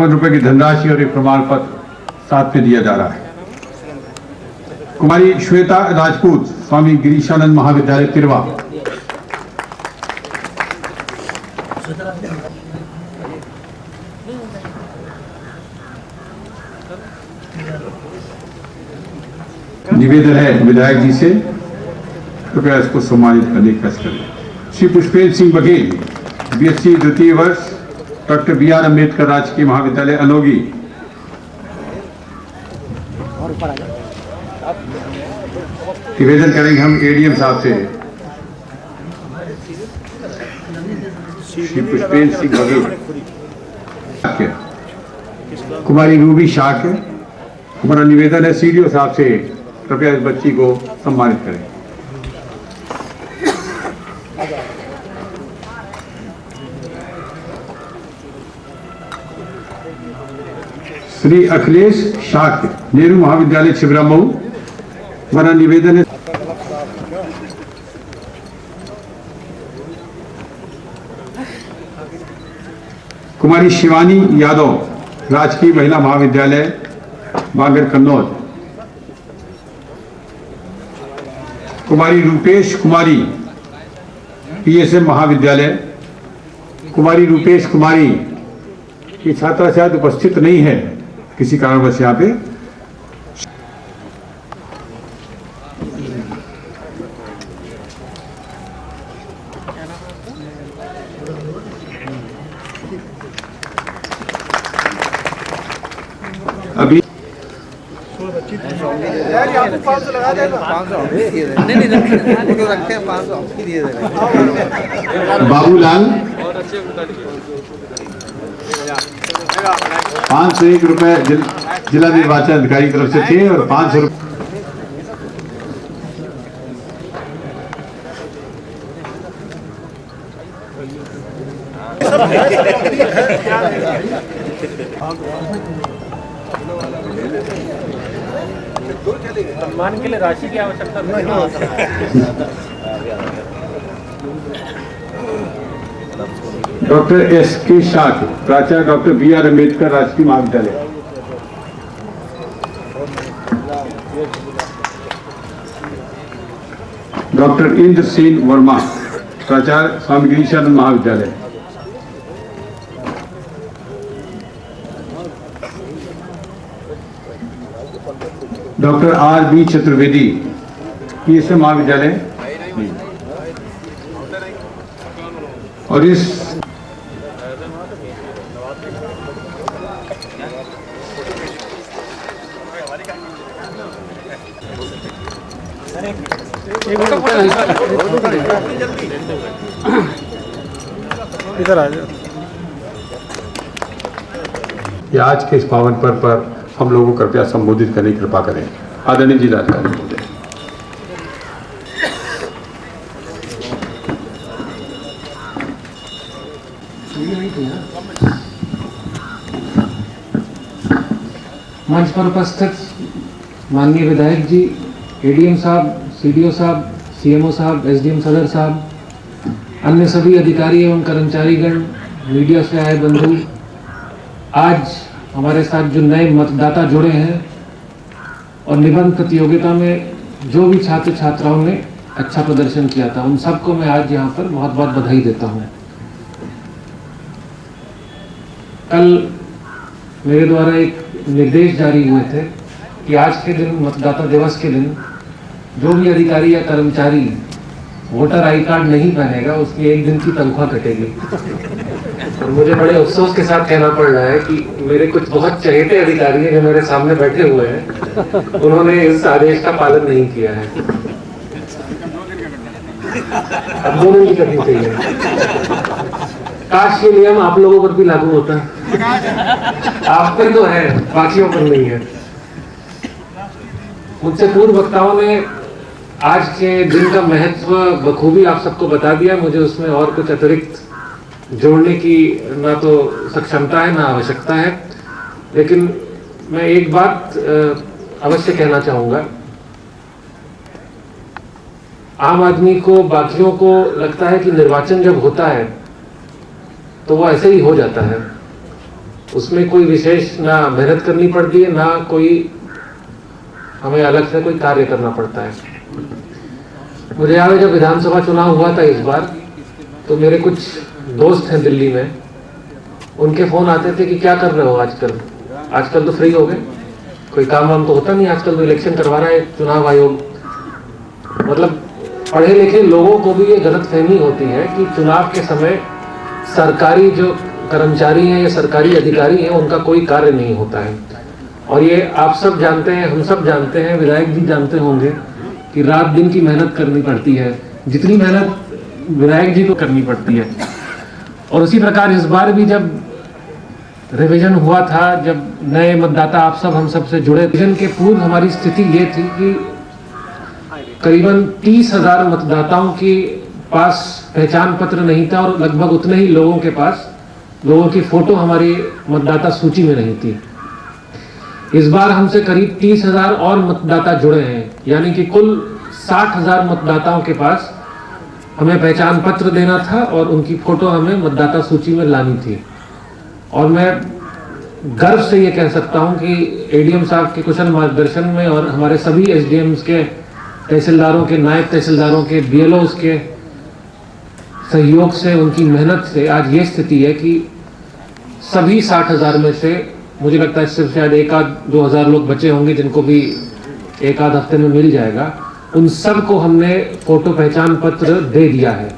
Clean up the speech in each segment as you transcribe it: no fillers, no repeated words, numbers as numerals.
रुपए की धनराशि और एक प्रमाण पत्र साथ में दिया जा रहा है। कुमारी श्वेता राजपूत, स्वामी गिरीशानंद महाविद्यालय तिरवा। निवेदन है विधायक जी से, कृपया इसको सम्मानित करने की कोशिश करें। श्री पुष्पेंद्र सिंह बघेल, बीएससी द्वितीय वर्ष, डॉक्टर बी.आर. अम्बेडकर राजकीय महाविद्यालय अनोगी। निवेदन करेंगे हम एडीएम साहब से। श्री पुष्पेंद्र सिंह बघेल, कुमारी रूबी शाह के। हमारा निवेदन है सीडीओ साहब से, कृपया इस बच्ची को सम्मानित करें। श्री अखिलेश शाह, नेहरू महाविद्यालय छिबरामऊ। हमारा निवेदन है कुमारी शिवानी यादव, राजकीय महिला महाविद्यालय बागर कन्नौज। कुमारी रूपेश कुमारी, पीएसएम महाविद्यालय। कुमारी रूपेश कुमारी की छात्रा शायद उपस्थित नहीं है किसी कारणवश यहाँ पे। अभी बाबूलाल 501 रुपए जिला निर्वाचन अधिकारी की तरफ से थे और 500 रुपए सम्मान के लिए राशि की आवश्यकता नहीं। Doctor S K. शाह, प्राचार्य डॉक्टर बी.आर. अम्बेडकर राजकीय महाविद्यालय। डॉक्टर इंद्र सेन वर्मा, प्राचार्य स्वामी गिरीशानंद महाविद्यालय। Doctor RB. चतुर्वेदी, पीएसएम महाविद्यालय। और इस इधर आ जाओ। आज के इस पावन पर्व पर हम लोगों को कृपया संबोधित करने की कृपा करें। आदरणीय जिलाधिकारी महोदय। मंच पर उपस्थित माननीय विधायक जी, एडीएम साहब, सीडीओ साहब, सीएमओ साहब, एसडीएम सदर साहब, अन्य सभी अधिकारी एवं कर्मचारीगण, मीडिया से आए बंधु, आज हमारे साथ जो नए मतदाता जुड़े हैं और निबंध प्रतियोगिता में जो भी छात्र छात्राओं ने अच्छा प्रदर्शन किया था, उन सबको मैं आज यहाँ पर बहुत बहुत बधाई देता हूँ। कल मेरे द्वारा एक निर्देश जारी हुए थे कि आज के दिन, मतदाता दिवस के दिन, जो भी अधिकारी या कर्मचारी वोटर आई कार्ड नहीं पहनेगा उसकी एक दिन की तनख्वाह कटेगी। और मुझे बड़े अफसोस के साथ कहना पड़ रहा है कि मेरे कुछ बहुत चहेते अधिकारी हैं जो मेरे सामने बैठे हुए हैं, उन्होंने इस आदेश का पालन नहीं किया है। अब दोनों की करनी चाहिए। काश ये नियम आप लोगों पर भी लागू होता है। आप पर तो है, बाकियों पर नहीं है। मुझसे पूर्व वक्ताओं ने आज के दिन का महत्व बखूबी आप सबको बता दिया। मुझे उसमें और कुछ अतिरिक्त जोड़ने की ना तो सक्षमता है ना आवश्यकता है, लेकिन मैं एक बात अवश्य कहना चाहूँगा। आम आदमी को, बाकियों को लगता है कि निर्वाचन जब होता है तो वो ऐसे ही हो जाता है, उसमें कोई विशेष ना मेहनत करनी पड़ती है, ना कोई हमें अलग से कोई कार्य करना पड़ता है। मुझे याद है जब विधानसभा चुनाव हुआ था इस बार, तो मेरे कुछ दोस्त हैं दिल्ली में, उनके फोन आते थे कि क्या कर रहे हो आजकल, आजकल तो फ्री हो गए, कोई काम वाम तो होता नहीं, आजकल तो इलेक्शन करवा रहा है चुनाव आयोग। मतलब पढ़े लिखे लोगों को भी ये गलतफहमी होती है कि चुनाव के समय सरकारी जो कर्मचारी हैं या सरकारी अधिकारी हैं उनका कोई कार्य नहीं होता है। और ये आप सब जानते हैं, हम सब जानते हैं, विधायक जी जानते होंगे कि रात दिन की मेहनत करनी पड़ती है, जितनी मेहनत विधायक जी को करनी पड़ती है। और उसी प्रकार इस बार भी जब रिवीजन हुआ था, जब नए मतदाता आप सब हम सब से जुड़े, रिवीजन के पूर्व हमारी स्थिति ये थी कि करीबन 30,000 मतदाताओं के पास पहचान पत्र नहीं था और लगभग उतने ही लोगों के पास लोगों की फोटो हमारी मतदाता सूची में नहीं थी। इस बार हमसे करीब 30,000 और मतदाता जुड़े हैं, यानी कि कुल 60,000 मतदाताओं के पास हमें पहचान पत्र देना था और उनकी फोटो हमें मतदाता सूची में लानी थी। और मैं गर्व से ये कह सकता हूं कि एडीएम साहब के कुशल मार्गदर्शन में और हमारे सभी एसडीएम्स के, तहसीलदारों के, नायब तहसीलदारों के, बीएलओस के सहयोग से, उनकी मेहनत से आज ये स्थिति है कि सभी 60,000 में से मुझे लगता है सिर्फ शायद 1-2 लोग बचे होंगे जिनको भी 1-आध हफ्ते में मिल जाएगा। उन सब को हमने फोटो पहचान पत्र दे दिया है।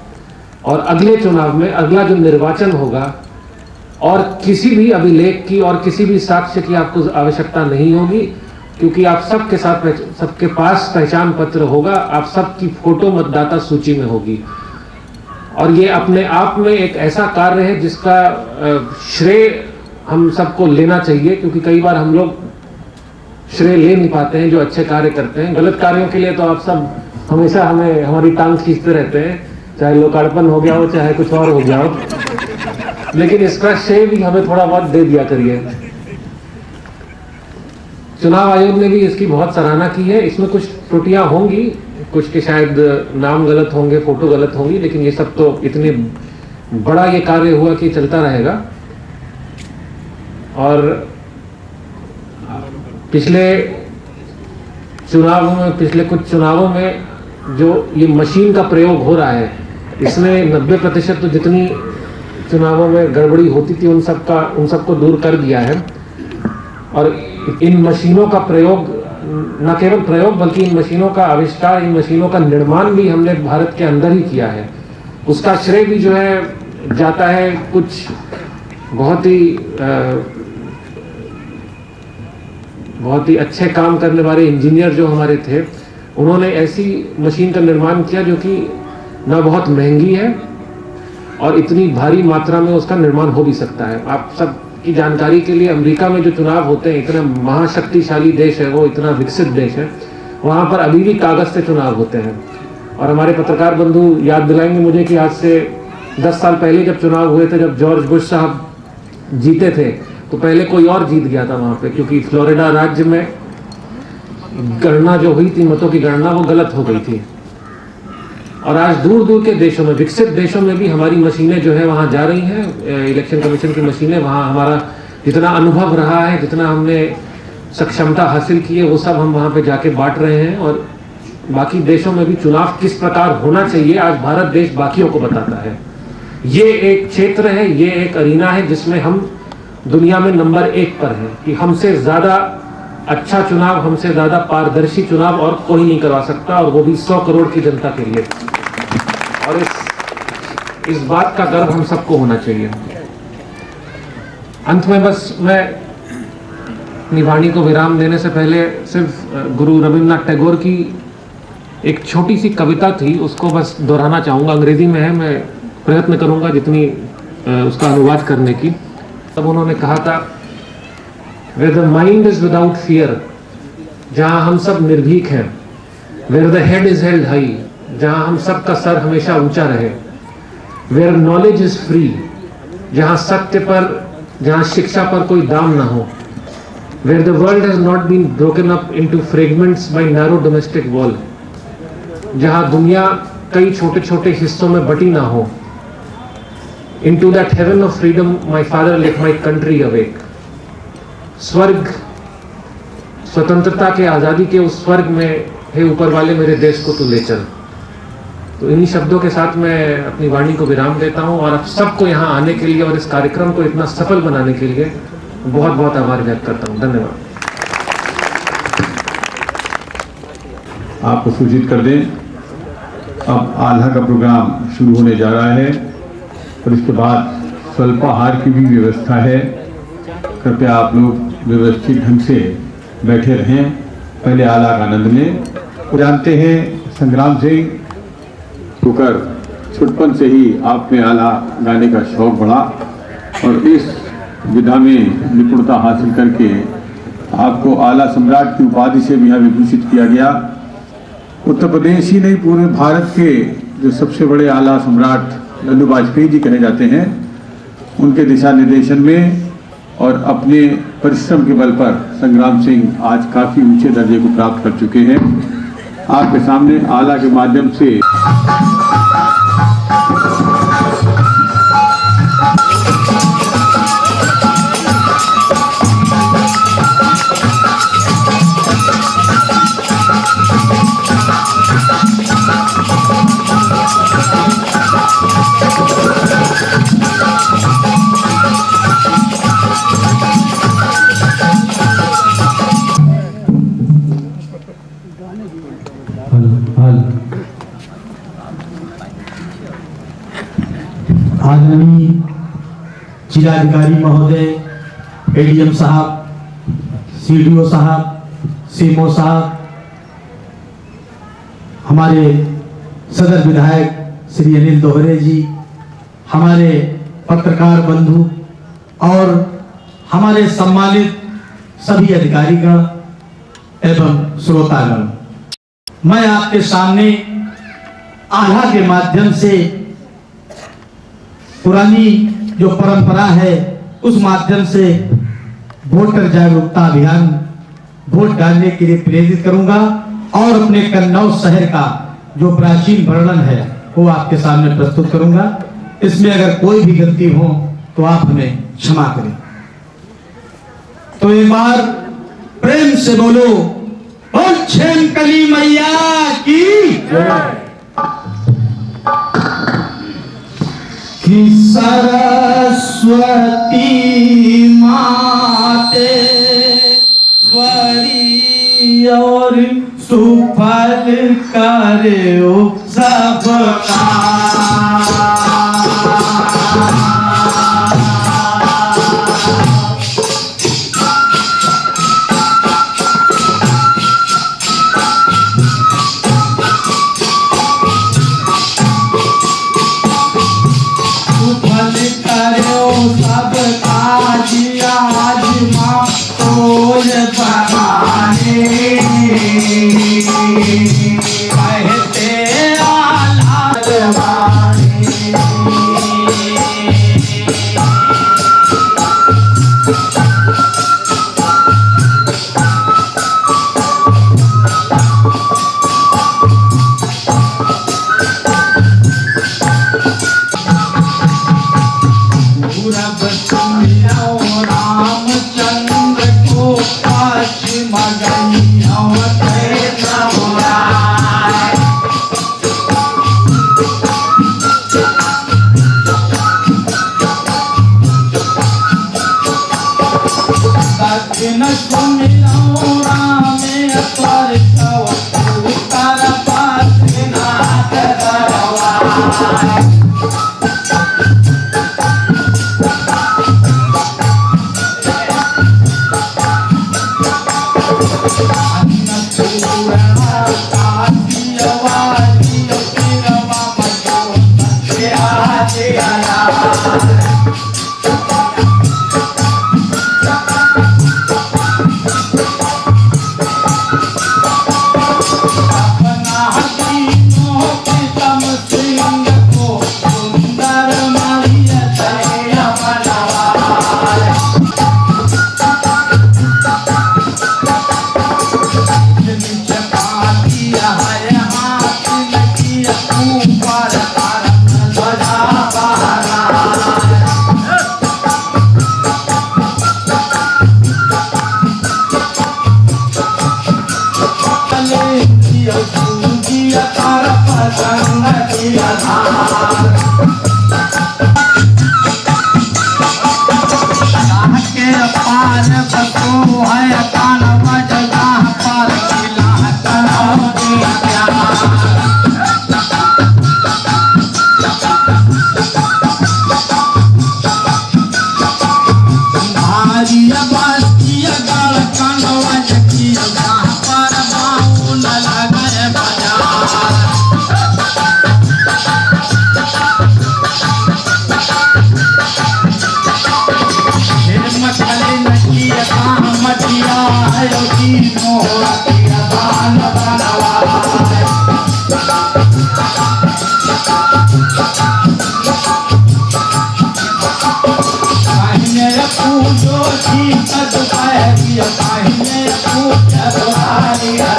और अगले चुनाव में, अगला जो निर्वाचन होगा, और किसी भी अभिलेख की और किसी भी साक्ष्य की आपको आवश्यकता नहीं होगी, क्योंकि आप सबके साथ, सबके पास पहचान पत्र होगा, आप सबकी फोटो मतदाता सूची में होगी। और ये अपने आप में एक ऐसा कार्य है जिसका श्रेय हम सबको लेना चाहिए, क्योंकि कई बार हम लोग श्रेय ले नहीं पाते हैं जो अच्छे कार्य करते हैं। गलत कार्यों के लिए तो आप सब हमेशा हमारी टांग खींचते रहते हैं, चाहे लोकार्पण हो गया हो, चाहे कुछ और हो गया हो, लेकिन इसका श्रेय भी हमें थोड़ा बहुत दे दिया करिए। चुनाव आयोग ने भी इसकी बहुत सराहना की है। इसमें कुछ त्रुटियां होंगी, कुछ के शायद नाम गलत होंगे, फोटो गलत होंगी, लेकिन ये सब तो इतने बड़ा ये कार्य हुआ कि चलता रहेगा। और पिछले कुछ चुनावों में जो ये मशीन का प्रयोग हो रहा है, इसमें 90% तो जितनी चुनावों में गड़बड़ी होती थी उन सबको दूर कर दिया है। और इन मशीनों का प्रयोग, न केवल प्रयोग बल्कि इन मशीनों का आविष्कार, इन मशीनों का निर्माण भी हमने भारत के अंदर ही किया है। उसका श्रेय भी जो है जाता है कुछ बहुत ही अच्छे काम करने वाले इंजीनियर जो हमारे थे, उन्होंने ऐसी मशीन का निर्माण किया जो कि ना बहुत महंगी है और इतनी भारी मात्रा में उसका निर्माण हो भी सकता है। आप सब की जानकारी के लिए, अमेरिका में जो चुनाव होते हैं, इतना महाशक्तिशाली देश है वो, इतना विकसित देश है, वहाँ पर अभी भी कागज से चुनाव होते हैं। और हमारे पत्रकार बंधु याद दिलाएंगे मुझे कि आज से 10 साल पहले जब चुनाव हुए थे, जब जॉर्ज बुश साहब जीते थे, तो पहले कोई और जीत गया था वहाँ पे, क्योंकि फ्लोरिडा राज्य में गणना जो हुई थी, मतों की गणना, वो गलत हो गई थी। और आज दूर दूर के देशों में, विकसित देशों में भी हमारी मशीनें जो है वहाँ जा रही हैं, इलेक्शन कमीशन की मशीनें। वहाँ हमारा जितना अनुभव रहा है, जितना हमने सक्षमता हासिल की है, वो सब हम वहाँ पे जाके बांट रहे हैं। और बाकी देशों में भी चुनाव किस प्रकार होना चाहिए, आज भारत देश बाकियों को बताता है। ये एक क्षेत्र है, ये एक अरीना है जिसमें हम दुनिया में नंबर 1 पर है कि हमसे ज्यादा अच्छा चुनाव, हमसे ज्यादा पारदर्शी चुनाव और कोई नहीं करवा सकता, और वो भी 100 करोड़ की जनता के लिए। और इस बात का गर्व हम सबको होना चाहिए। अंत में बस मैं अपनी वाणी को विराम देने से पहले सिर्फ गुरु रविन्द्रनाथ टैगोर की एक छोटी सी कविता थी, उसको बस दोहराना चाहूँगा। अंग्रेजी में है, मैं प्रयत्न करूँगा जितनी उसका अनुवाद करने की। तब उन्होंने कहा था, Where the mind is without fear, जहाँ हम सब निर्भीक हैं, Where the head is held high, जहाँ हम सब का सर हमेशा ऊंचा रहे, Where knowledge is free, जहाँ सत्य पर, जहाँ शिक्षा पर कोई दाम ना हो, Where the world has not been broken up into fragments by narrow domestic wall, जहाँ दुनिया कई छोटे छोटे हिस्सों में बटी ना हो, Into that heaven of freedom my father let my country awake. स्वर्ग, स्वतंत्रता के, आज़ादी के उस स्वर्ग में, हे ऊपर वाले मेरे देश को तू ले चल। तो इन्हीं शब्दों के साथ मैं अपनी वाणी को विराम देता हूं और आप सबको यहाँ आने के लिए और इस कार्यक्रम को इतना सफल बनाने के लिए बहुत बहुत आभार व्यक्त करता हूं। धन्यवाद। आपको सूचित कर दें, अब आल्हा का प्रोग्राम शुरू होने जा रहा है और इसके बाद स्वल्पाहार की भी व्यवस्था है। कृपया आप लोग व्यवस्थित ढंग से बैठे रहें, पहले आला का आनंद लें। जानते हैं संग्राम सिंह होकर छुटपन से ही आप में आला गाने का शौक बढ़ा और इस विधा में निपुणता हासिल करके आपको आला सम्राट की उपाधि से भी यहाँ विभूषित किया गया। उत्तर प्रदेश ही नहीं, पूरे भारत के जो सबसे बड़े आला सम्राट लल्लू वाजपेयी जी कहे जाते हैं, उनके दिशा निर्देशन में और अपने परिश्रम के बल पर संग्राम सिंह आज काफ़ी ऊंचे दर्जे को प्राप्त कर चुके हैं। आपके सामने आला के माध्यम से आदरणीय जिलाधिकारी महोदय, एडीएम साहब, सीडीओ साहब, सीएमओ साहब, हमारे सदर विधायक श्री अनिल दोहरे जी, हमारे पत्रकार बंधु और हमारे सम्मानित सभी अधिकारीगण एवं श्रोतागण, मैं आपके सामने आल्हा के माध्यम से पुरानी जो परंपरा है उस माध्यम से वोटर जागरूकता अभियान वोट डालने के लिए प्रेरित करूंगा और अपने कन्नौज शहर का जो प्राचीन वर्णन है वो आपके सामने प्रस्तुत करूंगा। इसमें अगर कोई भी गलती हो तो आप हमें क्षमा करें। तो एक बार प्रेम से बोलो, बोल छेम कली मैया की कि सरस्वती माते स्वरी और सुफल करो सबका। प्यार बसो है कानवा जगह पर मिला करोगे प्यार भारिया बासिया गाल कानवा जगिया जगह पर बाहु न लगे बाजार मछली नकिया कहाँ मटिया है तीनों रतिया दान बनवा कहने पूजो जी कद पैरिया कहने पूजा दोहारिया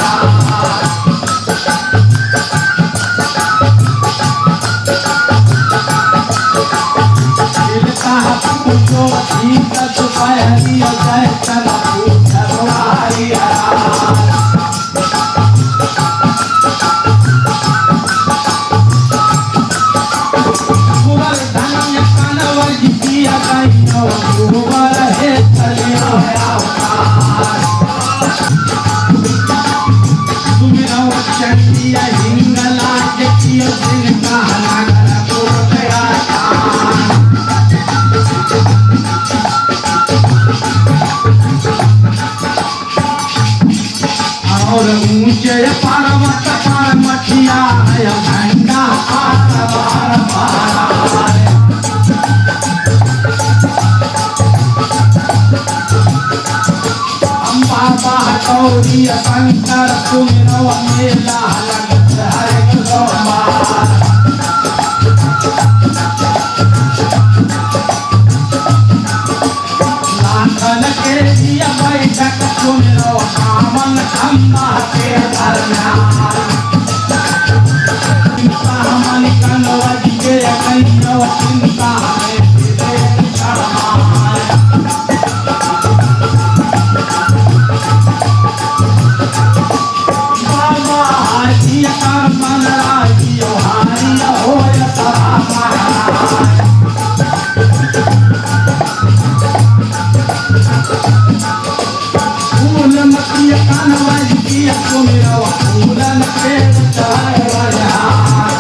पूजो जी कद पैरिया जय चला पूजा दोहारिया धनिया कानवा जिया गईनो गोबर है चलियो तुमरा चंदिया हिंगला जकियो दिन का नगर को गया और ऊंचे पर्वत पर मठिया है झंडा बार बार अम्बा बाटौरी शंकर सुमिरो मेला लगत है सोमवार लाखन के दिया बैठक सुमिरो कामन खम्बा के दरमियान मन कनवा के कहियो चिंता में फिरे शर्माए बाबा हाजी कर मन राजियो हारिया होय सदा महाराज फूल मतिया कानवा जिया सुमिरो फूलन के चढ़ाए बजार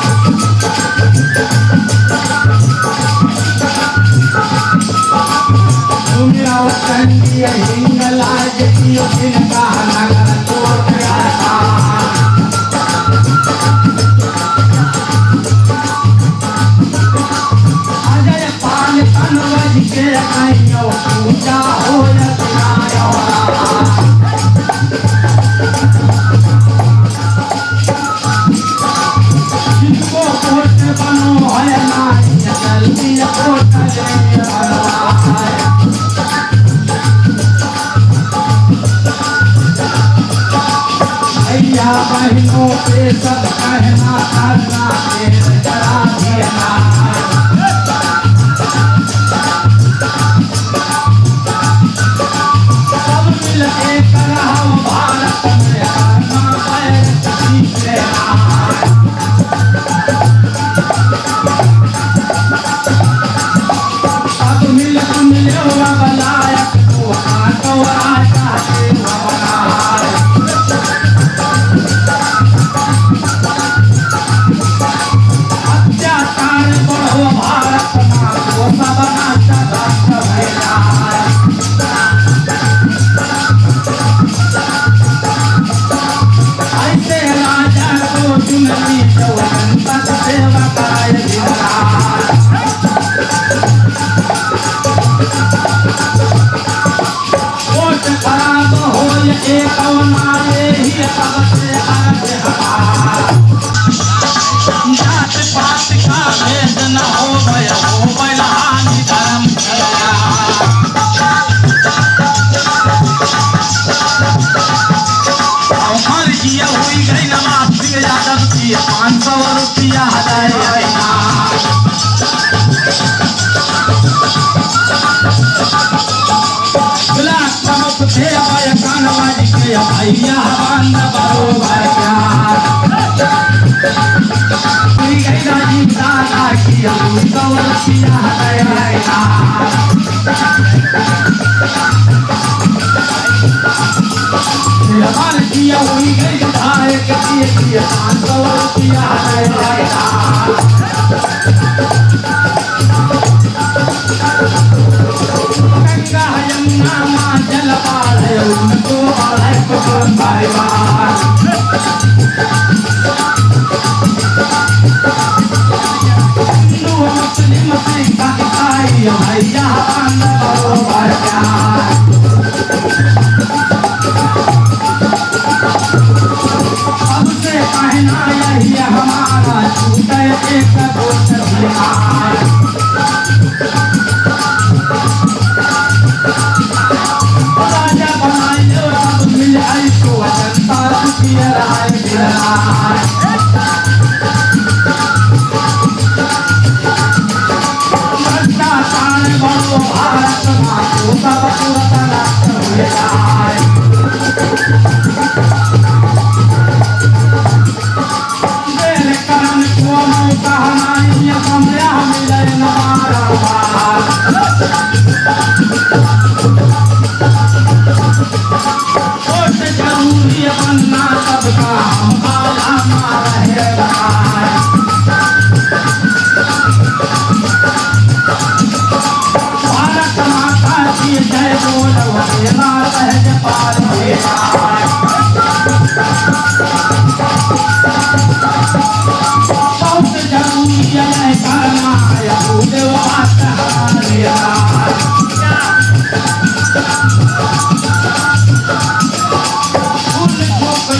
सुमिरो चंदिया हिंगला जकियो दिन का नगर कोट गया अजय पान कानवा के कहियो पूजा होय सुनायो जिनको कोट बनो है नाई जल्दी कोट ले बनवाए भैया बहनों पे सब कहना करना देर जरा देना सब मिल के करहु भारत में करना पैर सीख लेना सब मिल मिले हुआ बलायक को काटो राजा के बनाए अत्याचार बढ़ो भारत माँ को सब नाचा दर्श भैया ऐसे राजा को चुनरी चौवन तक सेवा कराए गिरनार कोट खराब हो ये कौना ही सबसे आगे हमार जात पात का भेद न हो गया हानि धर्म चला हमार जिया हुई गई नमाज सिंह यादव जी 500 रुपया हटाए प्रमुख थे कानवा जी के भैया बंद बरोबर प्यार राजीव दादा की हम जरूरी हुई गई विधायक दिए 500 रुपया गंगा यमुना माँ जल बाढ़ उनको बाढ़ पकड़ परिवार हिंदू मुस्लिम सिख ईसाई भैया बरोबर प्यार सबसे कहना यही हमारा छूटे एक दोस्त बिहार राजा बनाइयो सब मिल ऐसो जनता सुखी राय बिहार भ्रष्टाचार बड़ो भारत माँ को सब तुरंत नष्ट हो जाए बेल करन को मौका नहीं समय मिले न बार वोट जरूरी बनना सबका हमारा रहे भारत माता की जय बोलो मेरा सहज पार बहुत जरूरी है करना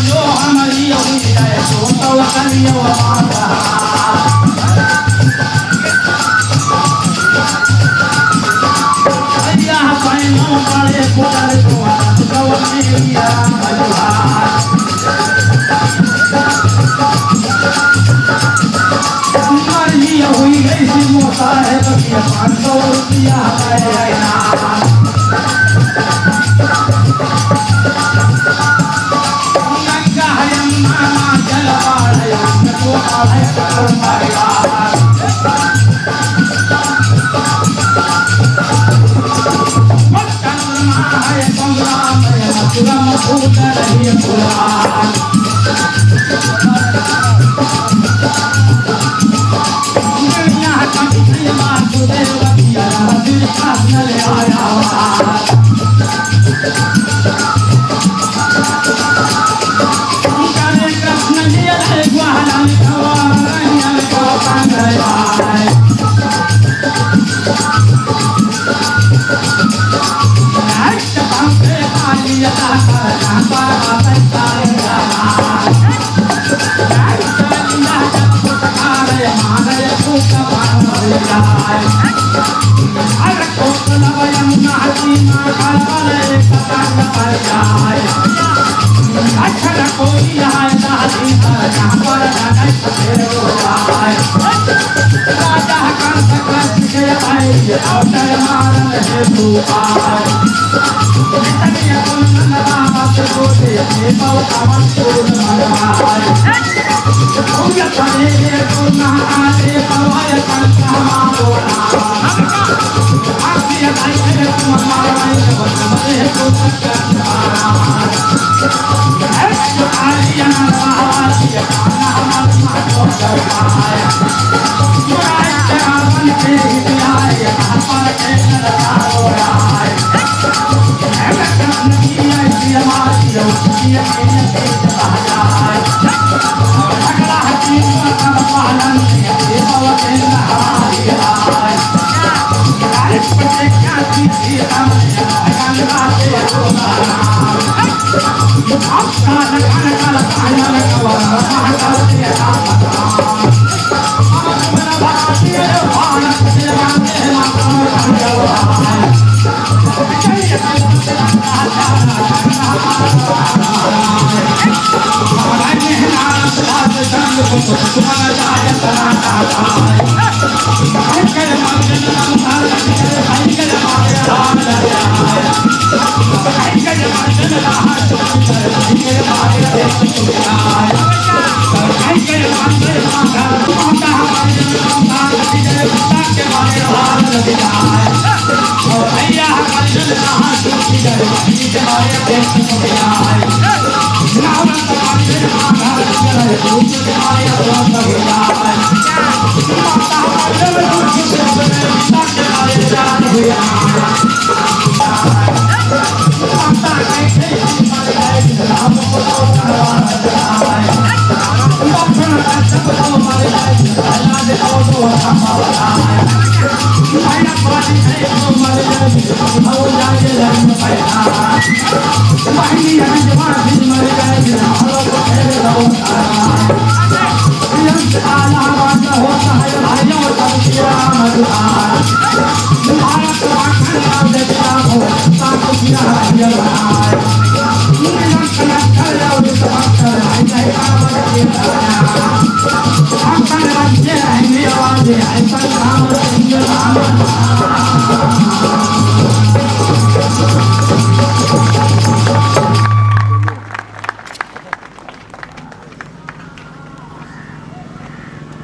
जो हमारी हुई है तो करियो बड़े पुटर हुई गई सी मोता है बकिया 500 रुपया गंगा यमुना जल बाढ़ उनको भैया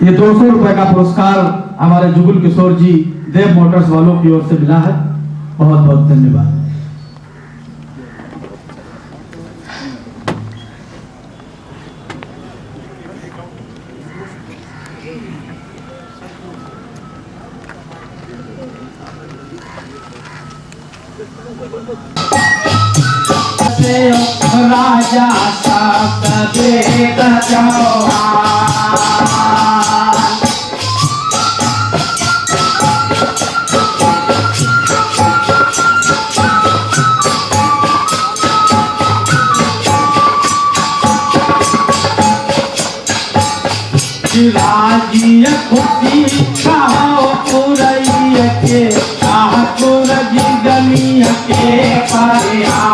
ये 200 रुपए का पुरस्कार हमारे जुगल किशोर जी देव मोटर्स वालों की ओर से मिला है। बहुत बहुत धन्यवाद। राजा सतवेद चौहान राजिय खुशी कहो पुरैया के ठाकुर जी गनिया के परिया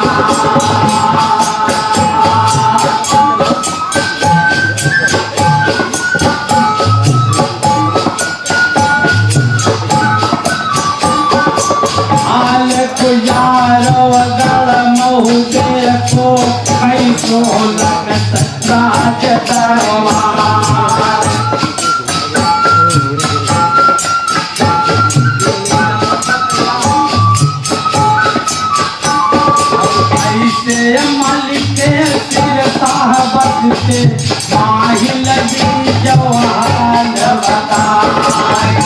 को कैसो लगत राज दरबार ऐसे मालिक सिर साहब से माही लगी जवान बताए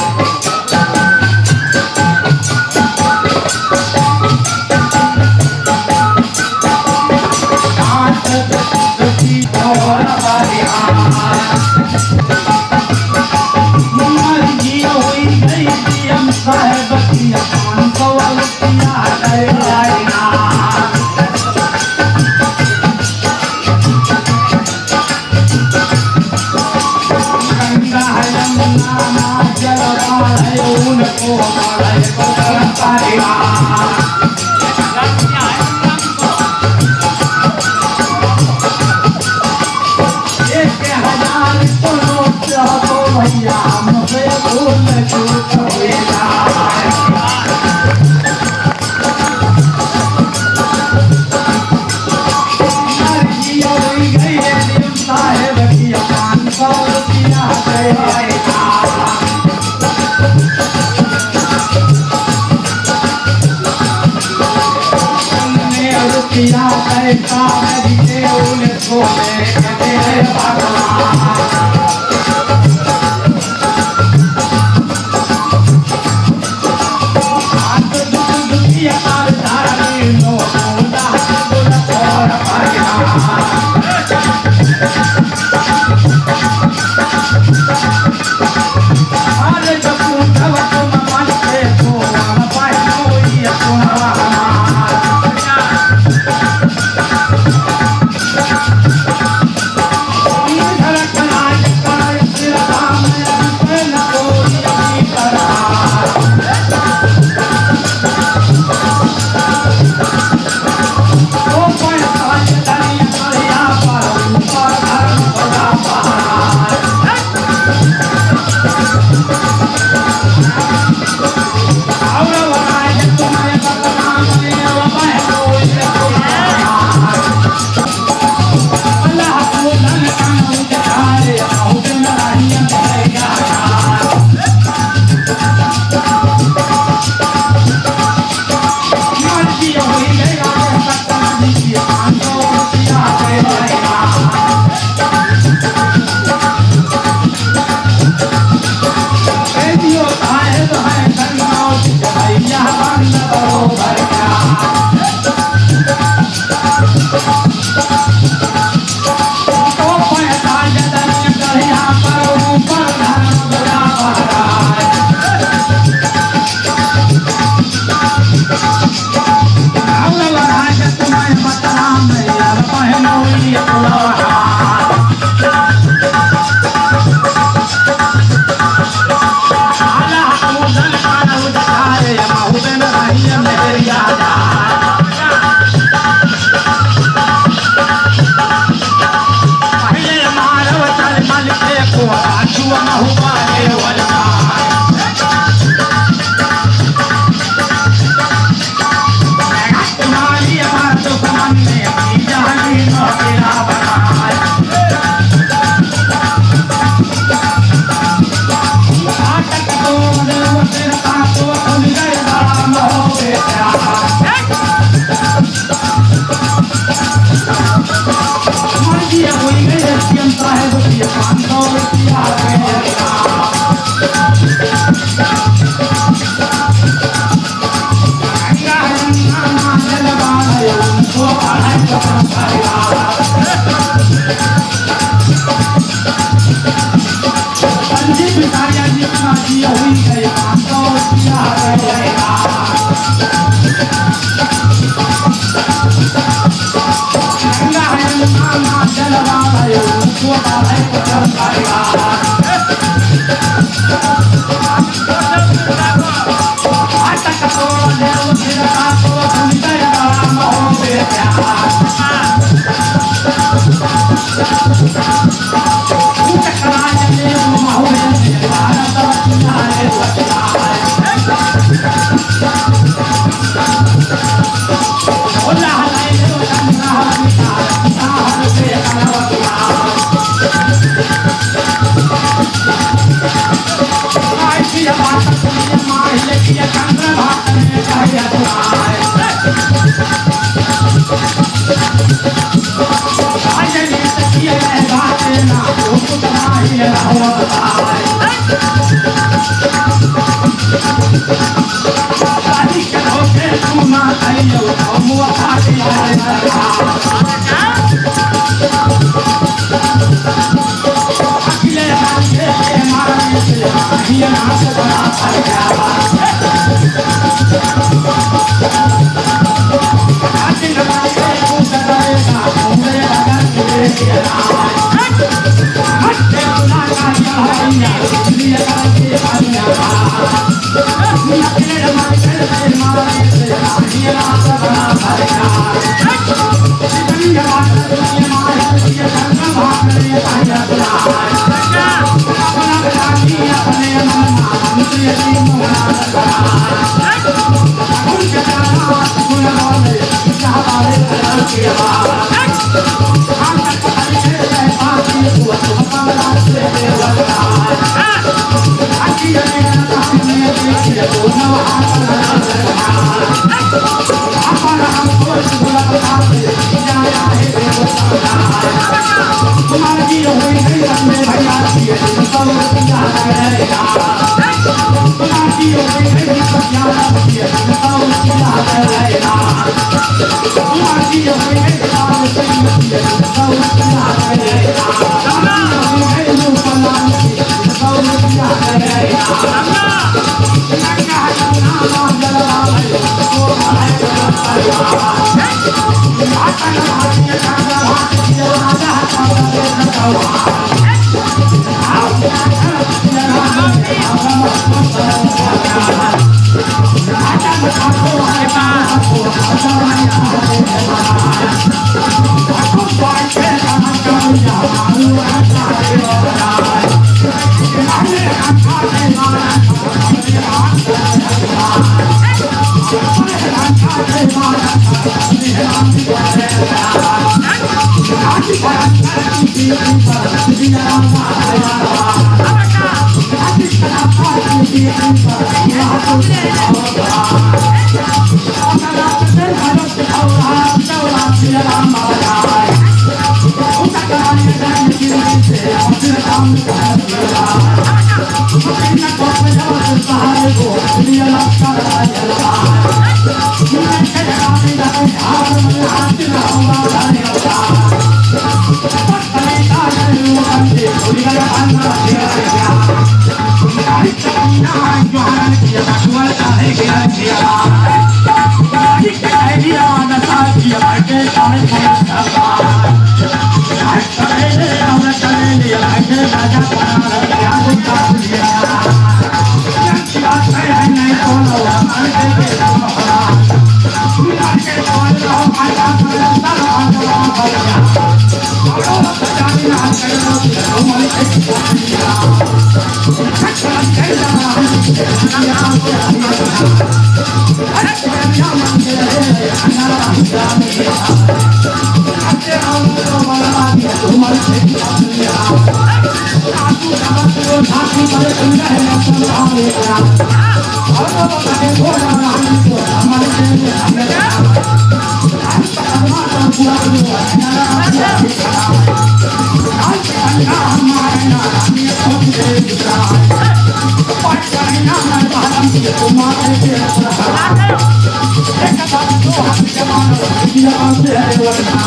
एक बार दो हाथ जवान किया से है वरना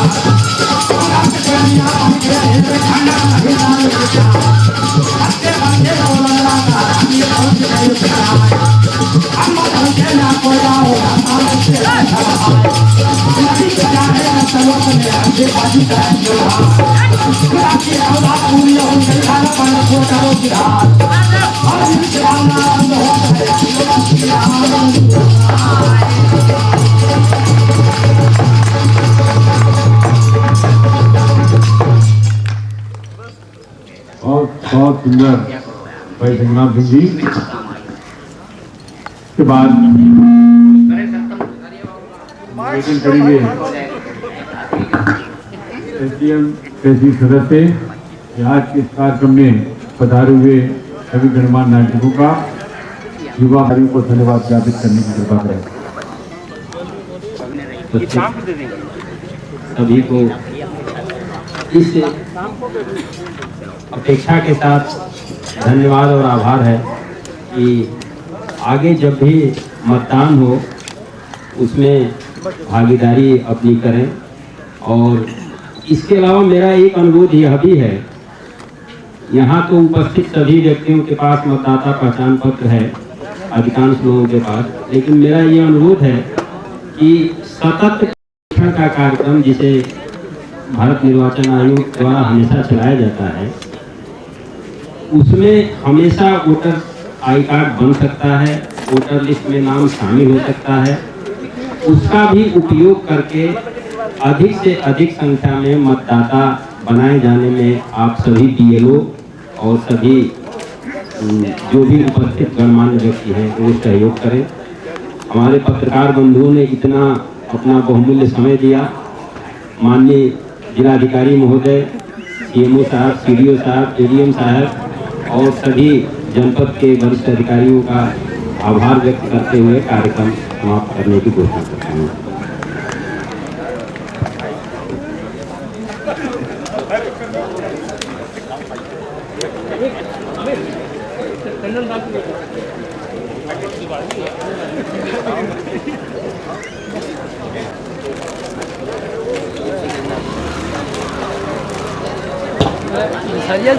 रात दुनिया के खाना हिलाल के आते बंदे बोलना का ये बहुत है हम बंदे ना कोलाओ हम से नदी जाने सलोक में आगे बाजू का जो राती हवा पूरी हो गई खाना पाना को करो बिहार और जवाना हो और बहुत सुंदर भाई जगन्नाथ सिंह जी के बाद निवेदन करेंगे एसडीएम तहसील सदस्य कि आज के इस कार्यक्रम में पधारे हुए सभी गणमान्य नागरिकों का युवा भाइयों को धन्यवाद ज्ञापित करने की कृपा करें। सभी को इस अपेक्षा के साथ धन्यवाद और आभार है कि आगे जब भी मतदान हो उसमें भागीदारी अपनी करें। और इसके अलावा मेरा एक अनुरोध यह भी है, यहाँ तो उपस्थित सभी व्यक्तियों के पास मतदाता पहचान पत्र है, अधिकांश लोगों के पास, लेकिन मेरा ये अनुरोध है कि सतत का कार्यक्रम जिसे भारत निर्वाचन आयोग द्वारा हमेशा चलाया जाता है, उसमें हमेशा वोटर आई कार्ड बन सकता है, वोटर लिस्ट में नाम शामिल हो सकता है। उसका भी उपयोग करके अधिक से अधिक संख्या में मतदाता बनाए जाने में आप सभी बीएलओ और सभी जो भी उपस्थित गणमान्य व्यक्ति हैं वो सहयोग करें। हमारे पत्रकार बंधुओं ने इतना अपना बहुमूल्य समय दिया। माननीय जिलाधिकारी महोदय, सीएमओ साहब, सीडीओ साहब, एडीएम साहब और सभी जनपद के वरिष्ठ अधिकारियों का आभार व्यक्त करते हुए कार्यक्रम समाप्त करने की घोषणा करता हूँ। सरिया